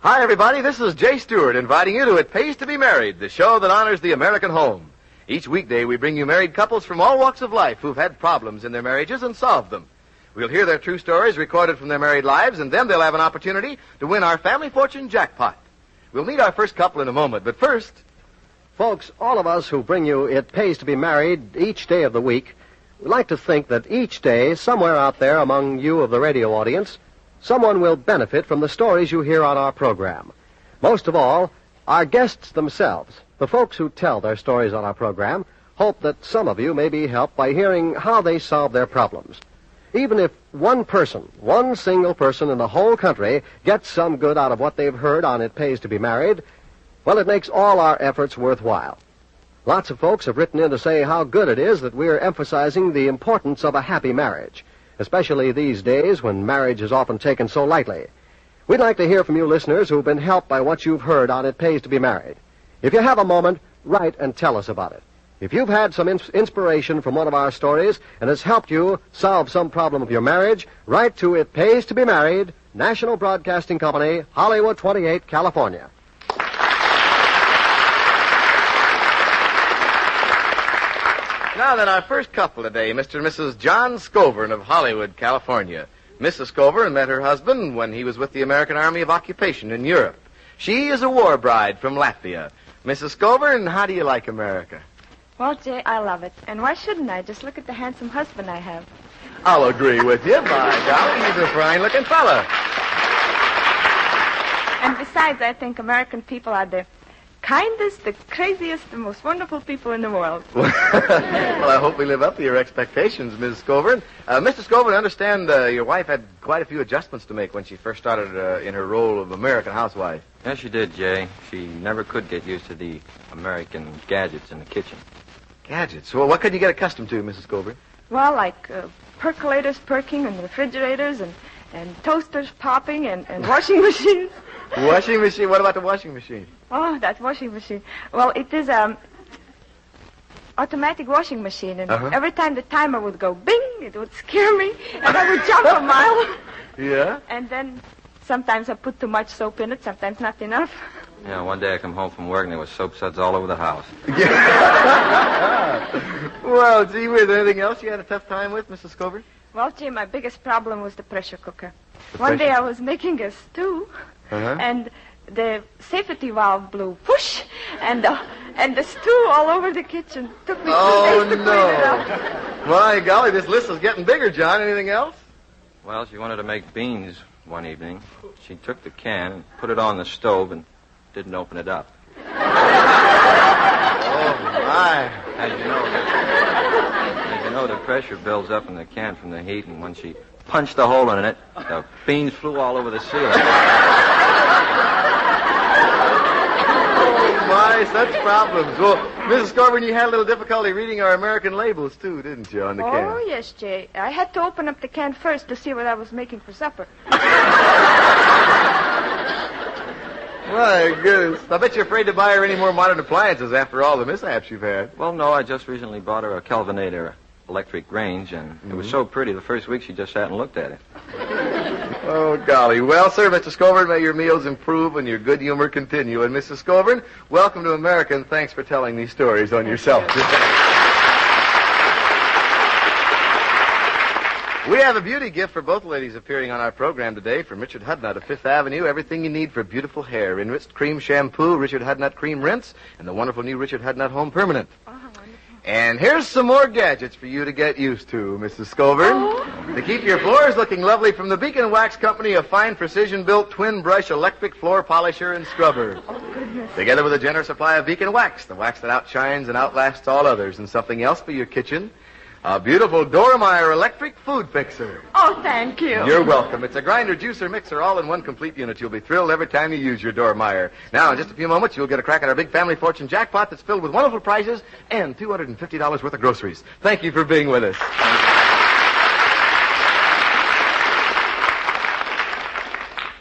Hi, everybody. This is Jay Stewart inviting you to It Pays to Be Married, the show that honors the American home. Each weekday, we bring you married couples from all walks of life who've had problems in their marriages and solved them. We'll hear their true stories recorded from their married lives, and then they'll have an opportunity to win our Family Fortune jackpot. We'll meet our first couple in a moment, but first... Folks, all of us who bring you It Pays to Be Married each day of the week, we like to think that each day, somewhere out there among you of the radio audience, someone will benefit from the stories you hear on our program. Most of all, our guests themselves, the folks who tell their stories on our program, hope that some of you may be helped by hearing how they solve their problems. Even if one single person in the whole country gets some good out of what they've heard on It Pays to Be Married, well, it makes all our efforts worthwhile. Lots of folks have written in to say how good it is that we're emphasizing the importance of a happy marriage, especially these days when marriage is often taken so lightly. We'd like to hear from you listeners who've been helped by what you've heard on It Pays to Be Married. If you have a moment, write and tell us about it. If you've had some inspiration from one of our stories and has helped you solve some problem of your marriage, write to It Pays to Be Married, National Broadcasting Company, Hollywood 28, California. Now then, our first couple today, Mr. and Mrs. John Scovern of Hollywood, California. Mrs. Scovern met her husband when he was with the American Army of Occupation in Europe. She is a war bride from Latvia. Mrs. Scovern, how do you like America? Well, Jay, I love it. And why shouldn't I? Just look at the handsome husband I have. I'll agree with you. By golly, he's a fine-looking fella. And besides, I think American people are the kindest, the craziest, the most wonderful people in the world. Well, I hope we live up to your expectations, Ms. Scovern. Mr. Scovern, I understand your wife had quite a few adjustments to make when she first started in her role of American housewife. Yes, she did, Jay. She never could get used to the American gadgets in the kitchen. Gadgets? Well, what could you get accustomed to, Mrs. Scovern? Well, like percolators perking and refrigerators and toasters popping and washing machines. Washing machine? What about the washing machine? Oh, that washing machine. Well, it is automatic washing machine, and every time the timer would go bing, it would scare me, and I would jump a mile. Yeah? And then sometimes I put too much soap in it, sometimes not enough. Yeah, one day I come home from work and there was soap suds all over the house. Well, gee whiz, anything else you had a tough time with, Mrs. Scovern? Well, Jay, my biggest problem was the pressure cooker. One day I was making a stew, and the safety valve blew, whoosh, and the stew all over the kitchen. Took me 2 days to clean it up. My golly, this list is getting bigger, John. Anything else? Well, she wanted to make beans one evening. She took the can and put it on the stove and didn't open it up. Oh, my. As you know, the pressure builds up in the can from the heat, and when she punched a hole in it, the beans flew all over the ceiling. Oh, my, such problems. Well, Mrs. Scovern, you had a little difficulty reading our American labels, too, didn't you, on the can? Oh, yes, Jay. I had to open up the can first to see what I was making for supper. My goodness. I bet you're afraid to buy her any more modern appliances after all the mishaps you've had. Well, no, I just recently bought her a Kelvinator electric range, and it was so pretty the first week she just sat and looked at it. Oh, golly. Well, sir, Mr. Scovern, may your meals improve and your good humor continue. And Mrs. Scovern, welcome to America, and thanks for telling these stories on yourself. We have a beauty gift for both ladies appearing on our program today from Richard Hudnut of Fifth Avenue. Everything you need for beautiful hair. Enriched cream shampoo, Richard Hudnut cream rinse, and the wonderful new Richard Hudnut home permanent. Oh, wonderful. And here's some more gadgets for you to get used to, Mrs. Scovern. To keep your floors looking lovely from the Beacon Wax Company, a fine precision-built twin-brush electric floor polisher and scrubber. Oh, goodness. Together with a generous supply of Beacon Wax, the wax that outshines and outlasts all others, and something else for your kitchen. A beautiful Dormeyer electric food fixer. Oh, thank you. You're welcome. It's a grinder, juicer, mixer, all in one complete unit. You'll be thrilled every time you use your Dormeyer. Now, in just a few moments, you'll get a crack at our big Family Fortune jackpot that's filled with wonderful prizes and $250 worth of groceries. Thank you for being with us.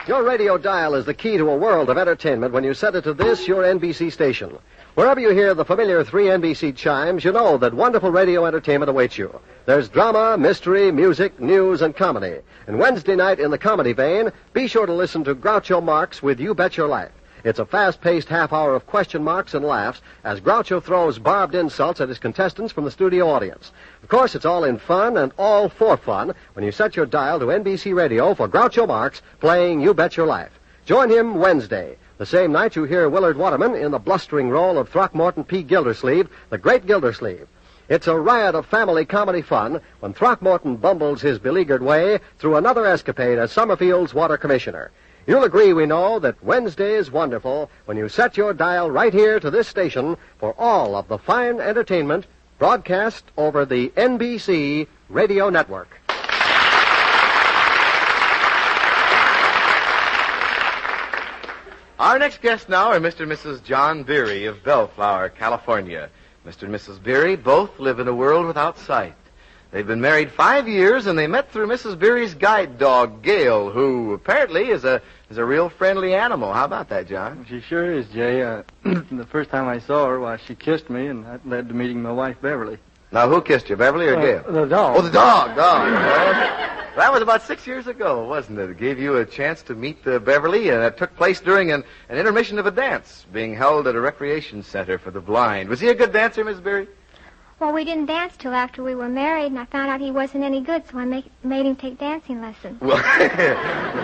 Your radio dial is the key to a world of entertainment when you set it to this, your NBC station. Wherever you hear the familiar 3 NBC chimes, you know that wonderful radio entertainment awaits you. There's drama, mystery, music, news, and comedy. And Wednesday night in the comedy vein, be sure to listen to Groucho Marx with You Bet Your Life. It's a fast-paced half hour of question marks and laughs as Groucho throws barbed insults at his contestants from the studio audience. Of course, it's all in fun and all for fun when you set your dial to NBC Radio for Groucho Marx playing You Bet Your Life. Join him Wednesday, the same night you hear Willard Waterman in the blustering role of Throckmorton P. Gildersleeve, the Great Gildersleeve. It's a riot of family comedy fun when Throckmorton bumbles his beleaguered way through another escapade as Summerfield's water commissioner. You'll agree, we know, that Wednesday is wonderful when you set your dial right here to this station for all of the fine entertainment broadcast over the NBC Radio Network. Our next guests now are Mr. and Mrs. John Beery of Bellflower, California. Mr. and Mrs. Beery both live in a world without sight. They've been married 5 years, and they met through Mrs. Beery's guide dog, Gail, who apparently is a real friendly animal. How about that, John? She sure is, Jay. The first time I saw her, why, she kissed me, and that led to meeting my wife, Beverly. Now, who kissed you, Beverly or Gail? The dog. Oh, the dog. That was about 6 years ago, wasn't it? It gave you a chance to meet Beverly, and it took place during an intermission of a dance being held at a recreation center for the blind. Was he a good dancer, Miss Beery? Well, we didn't dance till after we were married, and I found out he wasn't any good, so I made him take dancing lessons. Well,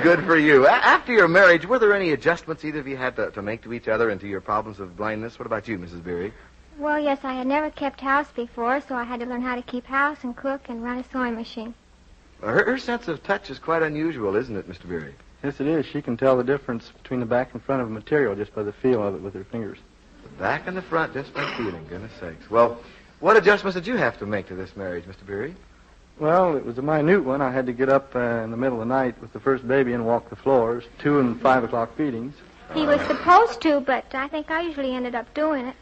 good for you. After your marriage, were there any adjustments either of you had to make to each other and to your problems of blindness? What about you, Mrs. Beery? Well, yes, I had never kept house before, so I had to learn how to keep house and cook and run a sewing machine. Her sense of touch is quite unusual, isn't it, Mr. Beery? Yes, it is. She can tell the difference between the back and front of a material just by the feel of it with her fingers. The back and the front, just by feeling, goodness sakes. Well, what adjustments did you have to make to this marriage, Mr. Beery? Well, it was a minute one. I had to get up in the middle of the night with the first baby and walk the floors, 2 and 5 o'clock feedings. He was supposed to, but I think I usually ended up doing it.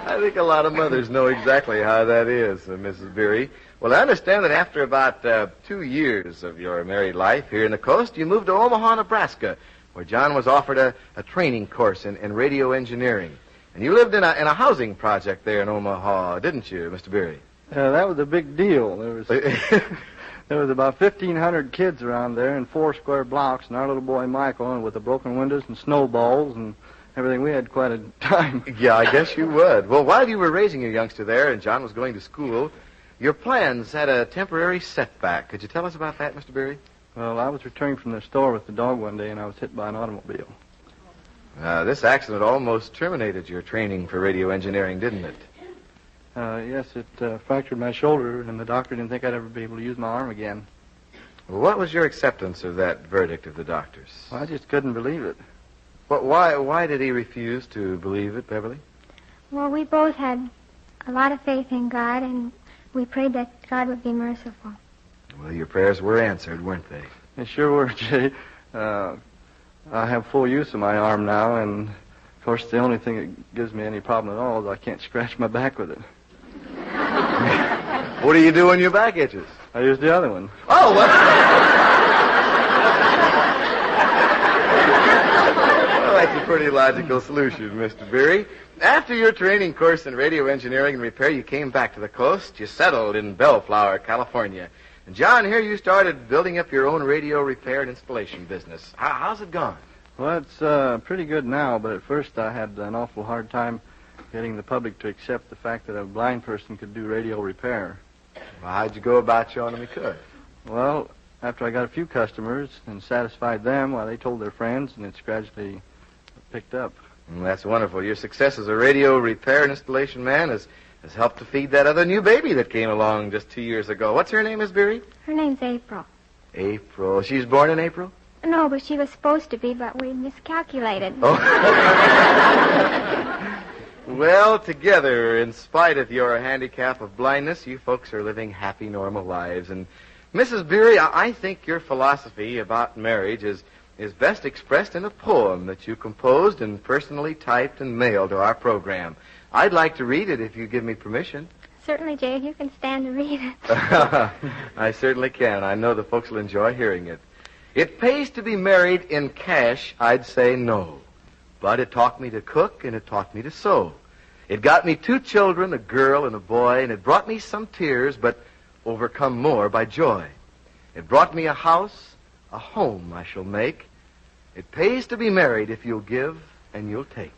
I think a lot of mothers know exactly how that is, Mrs. Beery. Well, I understand that after about 2 years of your married life here in the coast, you moved to Omaha, Nebraska, where John was offered a training course in radio engineering. And you lived in a housing project there in Omaha, didn't you, Mr. Beery? That was a big deal. There was about 1,500 kids around there in 4 square blocks, and our little boy Michael, and with the broken windows and snowballs and everything, we had quite a time. Yeah, I guess you would. Well, while you were raising your youngster there and John was going to school, your plans had a temporary setback. Could you tell us about that, Mr. Beery? Well, I was returning from the store with the dog one day, and I was hit by an automobile. This accident almost terminated your training for radio engineering, didn't it? Yes, it fractured my shoulder, and the doctor didn't think I'd ever be able to use my arm again. Well, what was your acceptance of that verdict of the doctor's? Well, I just couldn't believe it. But why did he refuse to believe it, Beverly? Well, we both had a lot of faith in God, and we prayed that God would be merciful. Well, your prayers were answered, weren't they? They sure were, Jay. I have full use of my arm now, and, of course, the only thing that gives me any problem at all is I can't scratch my back with it. What do you do when your back itches? I use the other one. Oh, well, that's a pretty logical solution, Mr. Beery. After your training course in radio engineering and repair, you came back to the coast. You settled in Bellflower, California. And, John, here you started building up your own radio repair and installation business. How's it gone? Well, it's pretty good now, but at first I had an awful hard time getting the public to accept the fact that a blind person could do radio repair. Well, how'd you go about showing them you could? Well, after I got a few customers and satisfied them, well, they told their friends, and it's gradually picked up. Well, that's wonderful. Your success as a radio repair and installation man has helped to feed that other new baby that came along just 2 years ago. What's her name, Miss Beery? Her name's April. April. She was born in April? No, but she was supposed to be, but we miscalculated. Oh. Well, together, in spite of your handicap of blindness, you folks are living happy, normal lives. And, Mrs. Beery, I think your philosophy about marriage is best expressed in a poem that you composed and personally typed and mailed to our program. I'd like to read it if you give me permission. Certainly, Jay, if you can stand to read it. I certainly can. I know the folks will enjoy hearing it. It pays to be married in cash, I'd say no. But it taught me to cook and it taught me to sew. It got me 2 children, a girl and a boy, and it brought me some tears, but overcome more by joy. It brought me a house, a home I shall make. It pays to be married if you'll give and you'll take.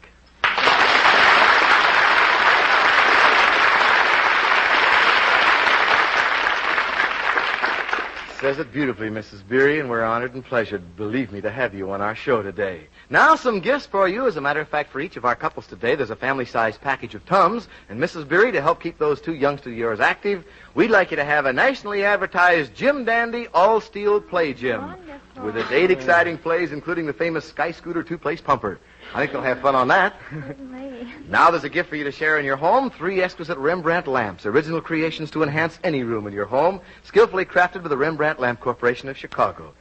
Says it beautifully, Mrs. Beery, and we're honored and pleasured, believe me, to have you on our show today. Now, some gifts for you. As a matter of fact, for each of our couples today, there's a family-sized package of Tums. And Mrs. Beery, to help keep those 2 youngsters of yours active, we'd like you to have a nationally advertised Jim Dandy all-steel play gym. Wonderful. With its 8 exciting plays, including the famous Sky Scooter 2-place pumper. I think they'll have fun on that. Now there's a gift for you to share in your home. 3 exquisite Rembrandt lamps, original creations to enhance any room in your home, skillfully crafted by the Rembrandt Lamp Corporation of Chicago.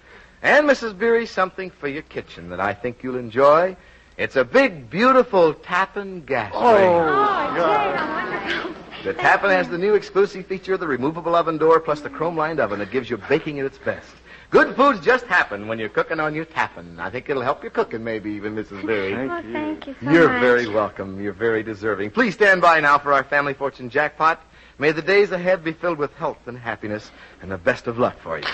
And, Mrs. Beery, something for your kitchen that I think you'll enjoy. It's a big, beautiful Tappan gas range. Wonderful. The Tappan has the new exclusive feature of the removable oven door plus the chrome-lined oven that gives you baking at its best. Good foods just happen when you're cooking on your Tappan. I think it'll help your cooking, maybe even, Mrs. Beery. Thank you so You're much. very welcome. You're very deserving. Please stand by now for our Family Fortune Jackpot. May the days ahead be filled with health and happiness, and the best of luck for you.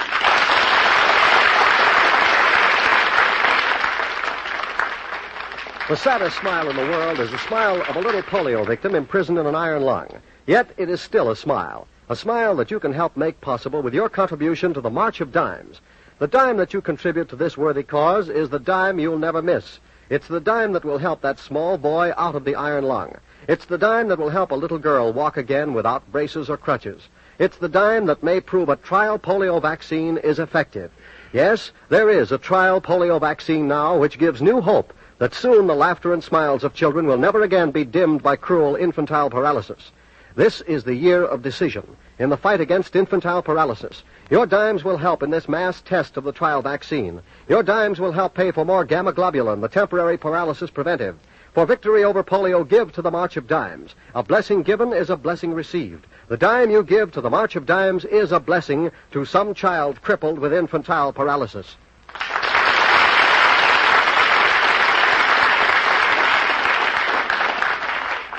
The saddest smile in the world is the smile of a little polio victim imprisoned in an iron lung. Yet it is still a smile that you can help make possible with your contribution to the March of Dimes. The dime that you contribute to this worthy cause is the dime you'll never miss. It's the dime that will help that small boy out of the iron lung. It's the dime that will help a little girl walk again without braces or crutches. It's the dime that may prove a trial polio vaccine is effective. Yes, there is a trial polio vaccine now which gives new hope that soon the laughter and smiles of children will never again be dimmed by cruel infantile paralysis. This is the year of decision in the fight against infantile paralysis. Your dimes will help in this mass test of the trial vaccine. Your dimes will help pay for more gamma globulin, the temporary paralysis preventive. For victory over polio, give to the March of Dimes. A blessing given is a blessing received. The dime you give to the March of Dimes is a blessing to some child crippled with infantile paralysis.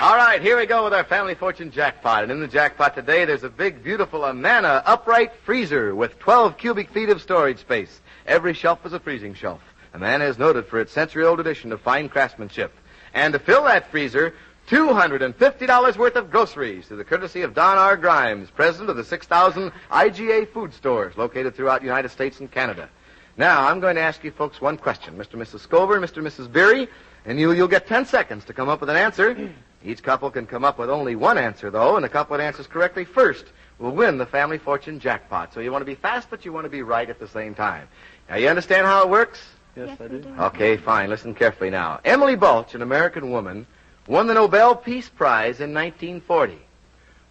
All right, here we go with our Family Fortune Jackpot. And in the jackpot today, there's a big, beautiful Amana upright freezer with 12 cubic feet of storage space. Every shelf is a freezing shelf. Amana is noted for its century-old tradition of fine craftsmanship. And to fill that freezer, $250 worth of groceries through the courtesy of Don R. Grimes, president of the 6,000 IGA food stores located throughout the United States and Canada. Now, I'm going to ask you folks one question. Mr. and Mrs. Scovern, Mr. and Mrs. Beery, and you'll get 10 seconds to come up with an answer. Each couple can come up with only one answer, though, and the couple that answers correctly first will win the Family Fortune Jackpot. So you want to be fast, but you want to be right at the same time. Now, you understand how it works? Yes, I do. Okay, fine. Listen carefully now. Emily Balch, an American woman, won the Nobel Peace Prize in 1940.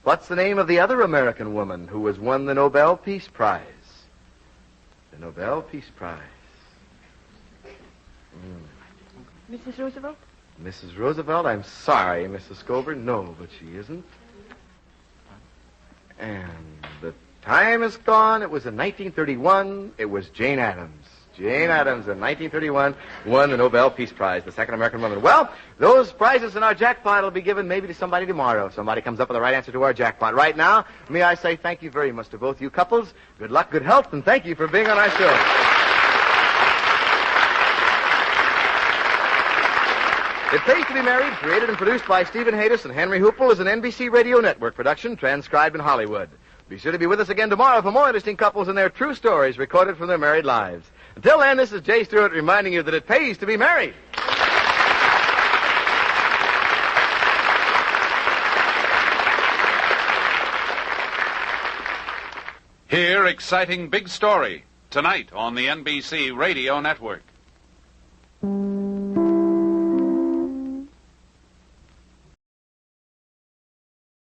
What's the name of the other American woman who has won the Nobel Peace Prize? The Nobel Peace Prize. Mrs. Roosevelt? Mrs. Roosevelt, I'm sorry, Mrs. Scovern. No, but she isn't. And the time is gone. It was in 1931. It was Jane Addams. Jane Addams in 1931 won the Nobel Peace Prize, the second American woman. Well, those prizes in our jackpot will be given maybe to somebody tomorrow if somebody comes up with the right answer to our jackpot. Right now, may I say thank you very much to both you couples. Good luck, good health, and thank you for being on our show. It Pays to Be Married, created and produced by Stephen Haydes and Henry Hoople, is an NBC Radio Network production transcribed in Hollywood. Be sure to be with us again tomorrow for more interesting couples and their true stories recorded from their married lives. Until then, this is Jay Stewart reminding you that it pays to be married. Hear exciting big story tonight on the NBC Radio Network.